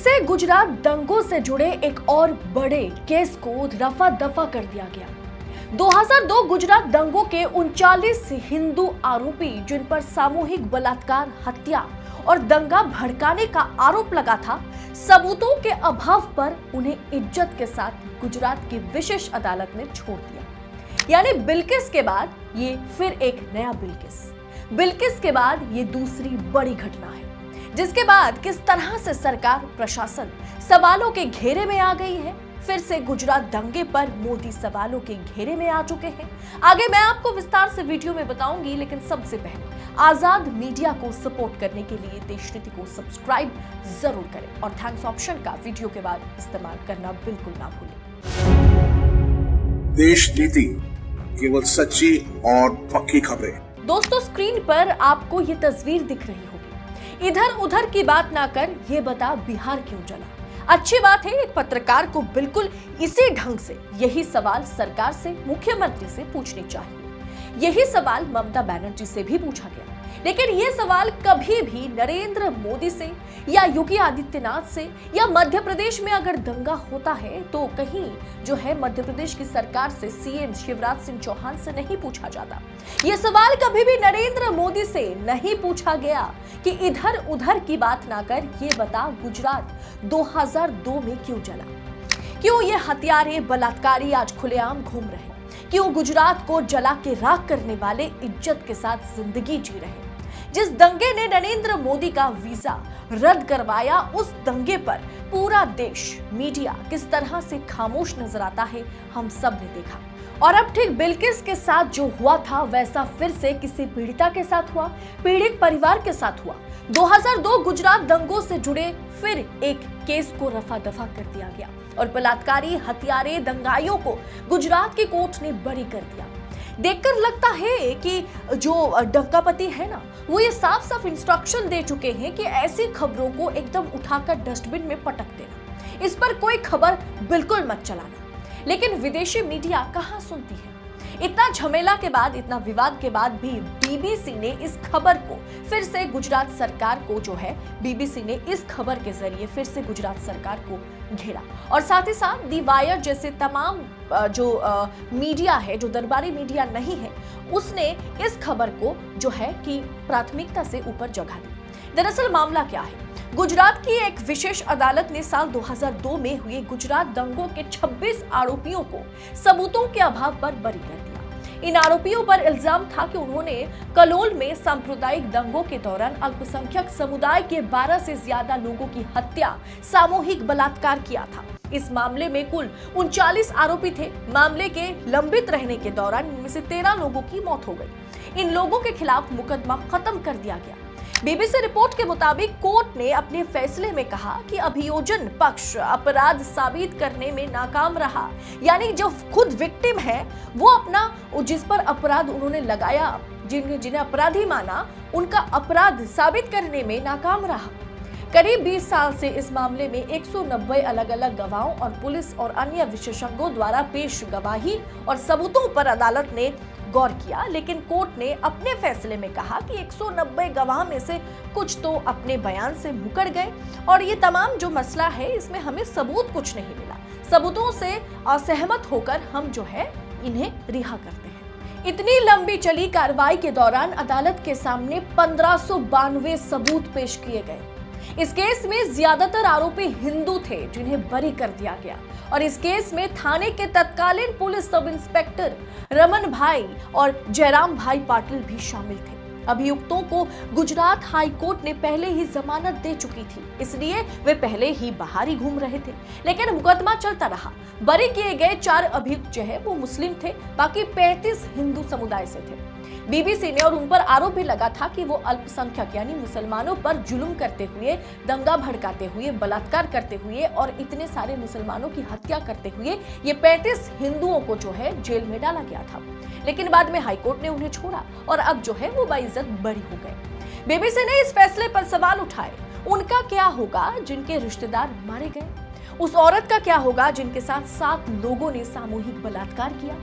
से गुजरात दंगों से जुड़े एक और बड़े केस को रफा दफा कर दिया गया। 2002 गुजरात दंगों के 39 हिंदू आरोपी जिन पर सामूहिक बलात्कार, हत्या और दंगा भड़काने का आरोप लगा था, सबूतों के अभाव पर उन्हें इज्जत के साथ गुजरात की विशेष अदालत ने छोड़ दिया। यानी बिल्किस के बाद ये फिर एक नया बिल्किस के बाद ये दूसरी बड़ी घटना है, जिसके बाद किस तरह से सरकार प्रशासन सवालों के घेरे में आ गई है। फिर से गुजरात दंगे पर मोदी सवालों के घेरे में आ चुके हैं। आगे मैं आपको विस्तार से वीडियो में बताऊंगी, लेकिन सबसे पहले आजाद मीडिया को सपोर्ट करने के लिए देशनीति को सब्सक्राइब जरूर करें और थैंक्स ऑप्शन का वीडियो के बाद इस्तेमाल करना बिल्कुल ना भूलें। देशनीति, केवल सच्ची और पक्की खबरें। दोस्तों, स्क्रीन पर आपको ये तस्वीर दिख रही होगी। इधर उधर की बात ना कर ये बता बिहार क्यों जला। अच्छी बात है, एक पत्रकार को बिल्कुल इसी ढंग से यही सवाल सरकार से, मुख्यमंत्री से पूछनी चाहिए। यही सवाल ममता बनर्जी से भी पूछा गया, लेकिन ये सवाल कभी भी नरेंद्र मोदी से या योगी आदित्यनाथ से या मध्य प्रदेश में अगर दंगा होता है तो कहीं जो है मध्य प्रदेश की सरकार से, सीएम शिवराज सिंह चौहान से नहीं पूछा जाता। ये सवाल कभी भी नरेंद्र मोदी से नहीं पूछा गया कि इधर उधर की बात ना कर ये बता गुजरात 2002 में क्यों जला, क्यों ये हत्यारे, बलात्कारी आज खुलेआम घूम रहे, क्यों गुजरात को जला के राख करने वाले इज्जत के साथ जिंदगी जी रहे। जिस दंगे ने नरेंद्र मोदी का वीजा रद्द करवाया, उस दंगे पर पूरा देश, मीडिया किस तरह से खामोश नजर आता है, हम सब ने देखा। और अब ठीक बिल्किस के साथ जो हुआ था वैसा फिर से किसी पीड़िता के साथ हुआ, पीड़ित परिवार के साथ हुआ। 2002 गुजरात दंगों से जुड़े फिर एक केस को रफा दफा कर दिया गया और बलात्कारी, हत्यारे, दंगाइयों को गुजरात की कोर्ट ने बरी कर दिया। देखकर लगता है कि जो डंकापति है ना, वो ये साफ साफ इंस्ट्रक्शन दे चुके हैं कि ऐसी खबरों को एकदम उठाकर डस्टबिन में पटक देना, इस पर कोई खबर बिल्कुल मत चलाना। लेकिन विदेशी मीडिया कहाँ सुनती है। इतना झमेला के बाद, इतना विवाद के बाद भी बीबीसी ने इस खबर को फिर से गुजरात सरकार को जो है, बीबीसी ने इस खबर के जरिए फिर से गुजरात सरकार को घेरा और साथ ही साथ दी वायर जैसे तमाम जो मीडिया है, जो दरबारी मीडिया नहीं है, उसने इस खबर को जो है कि प्राथमिकता से ऊपर जगह दी। दरअसल मामला क्या है, गुजरात की एक विशेष अदालत ने साल 2002 में हुए गुजरात दंगों के 26 आरोपियों को सबूतों के अभाव पर बरी कर दिया। इन आरोपियों पर इल्जाम था कि उन्होंने कलोल में सांप्रदायिक दंगों के दौरान अल्पसंख्यक समुदाय के 12 से ज्यादा लोगों की हत्या, सामूहिक बलात्कार किया था। इस मामले में कुल 39 आरोपी थे। मामले के लंबित रहने के दौरान इनमें से 13 लोगों की मौत हो गई। इन लोगों के खिलाफ मुकदमा खत्म कर दिया गया। बीबीसी रिपोर्ट के मुताबिक कोर्ट ने अपने फैसले में कहा कि अभियोजन पक्ष अपराध साबित करने में नाकाम रहा, यानी जो खुद विक्टिम है वो अपना, जिस पर अपराध उन्होंने लगाया, जिन्हें अपराधी माना, उनका अपराध साबित करने में नाकाम रहा। करीब 20 साल से इस मामले में 190 अलग अलग गवाहों और पुलिस और अन्य विशेषज्ञों द्वारा पेश गवाही और सबूतों पर अदालत ने गौर किया, लेकिन कोर्ट ने अपने फैसले में कहा कि 190 गवाह में से कुछ तो अपने बयान से मुकर गए और ये तमाम जो मसला है, इसमें हमें सबूत कुछ नहीं मिला। सबूतों से असहमत होकर हम जो है इन्हें रिहा करते हैं। इतनी लंबी चली कार्रवाई के दौरान अदालत के सामने 1592 सबूत पेश किए गए। इस केस में ज्यादातर आरोपी हिंदू थे जिन्हें बरी कर दिया गया और इस केस में थाने के तत्कालीन पुलिस सब इंस्पेक्टर रमन भाई और जयराम भाई पाटिल भी शामिल थे। अभियुक्तों को गुजरात हाई कोर्ट ने पहले ही जमानत दे चुकी थी, इसलिए वे पहले ही बाहर ही घूम रहे थे, लेकिन मुकदमा चलता रहा। बरी किए गए 4 अभियुक्त जो है वो मुस्लिम थे, बाकी 35 हिंदू समुदाय से थे। बीबीसी ने और उन पर आरोप भी लगा था कि वो अल्पसंख्यक यानी मुसलमानों पर जुल्म करते हुए, दंगा भड़काते हुए, बलात्कार करते हुए और इतने सारे मुसलमानों की हत्या करते हुए ये 35 हिंदुओं को जो है जेल में डाला गया था। लेकिन बाद में हाईकोर्ट ने उन्हें छोड़ा और अब जो है वो बाइज्जत बरी हो गए। बीबीसी ने इस फैसले पर सवाल उठाए, उनका क्या होगा जिनके रिश्तेदार मारे गए? उस औरत का क्या होगा जिनके साथ 7 लोगों ने सामूहिक बलात्कार किया?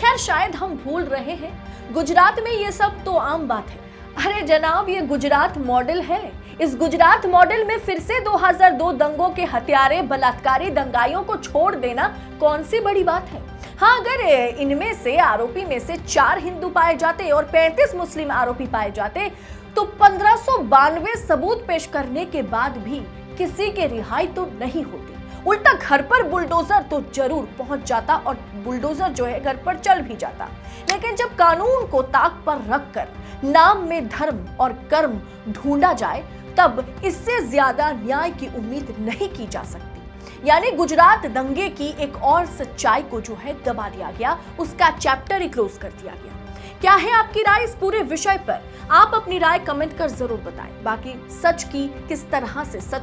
खैर, शायद हम भूल रहे हैं, गुजरात में ये सब तो आम बात है। अरे जनाब, ये गुजरात मॉडल है, इस गुजरात मॉडल में फिर से 2002 दंगों के हत्यारे बलात्कारी दंगाइयों को छोड़ देना कौन सी बड़ी बात है। हाँ, अगर इनमें से आरोपी में से 4 हिंदू पाए जाते और 35 मुस्लिम आरोपी पाए जाते तो 1592 सबूत पेश करने के बाद भी किसी के रिहाई तो नहीं होती। उल्टा घर पर बुलडोजर तो जरूर पहुंच जाता और बुलडोजर जो है घर पर चल भी जाता। लेकिन जब कानून को ताक पर रखकर नाम में धर्म और कर्म ढूंढा जाए तब इससे ज्यादा न्याय की उम्मीद नहीं की जा सकती। यानी गुजरात दंगे की एक और सच्चाई को जो है दबा दिया गया, उसका चैप्टर ही क्लोज कर दिया गया। क्या है आपकी राय इस पूरे विषय पर? आप अपनी राय कमेंट कर जरूर बताएं। बाकी सच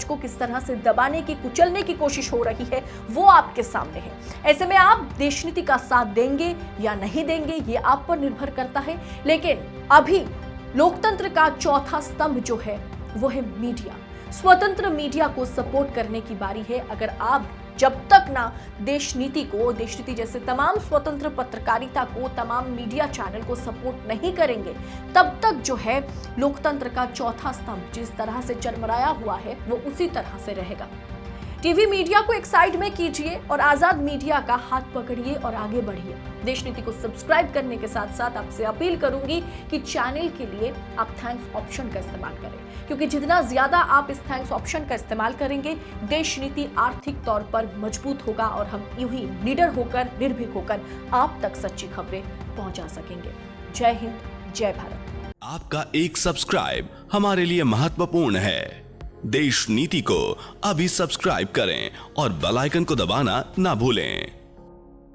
को किस तरह से दबाने की, कुचलने की कोशिश हो रही है वो आपके सामने है। ऐसे में आप देशनीति का साथ देंगे या नहीं देंगे ये आप पर निर्भर करता है। लेकिन अभी लोकतंत्र का चौथा स्तंभ जो है वो है मीडिया। स्वतंत्र मीडिया को सपोर्ट करने की बारी है। अगर आप जब तक ना देशनीति जैसे तमाम स्वतंत्र पत्रकारिता को, तमाम मीडिया चैनल को सपोर्ट नहीं करेंगे, तब तक जो है लोकतंत्र का चौथा स्तंभ जिस तरह से चरमराया हुआ है वो उसी तरह से रहेगा। टीवी मीडिया को एक साइड में कीजिए और आजाद मीडिया का हाथ पकड़िए और आगे बढ़िए। देशनीति को सब्सक्राइब करने के साथ साथ आपसे अपील करूंगी कि चैनल के लिए आप थैंक्स ऑप्शन का इस्तेमाल करें, क्योंकि जितना ज्यादा आप इस थैंक्स ऑप्शन का इस्तेमाल करेंगे देशनीति आर्थिक तौर पर मजबूत होगा और हम यूं ही निडर होकर, निर्भीक होकर आप तक सच्ची खबरें पहुंचा सकेंगे। जय हिंद, जय भारत। आपका एक सब्सक्राइब हमारे लिए महत्वपूर्ण है। देश नीति को अभी सब्सक्राइब करें और बेल आइकन को दबाना ना भूलें।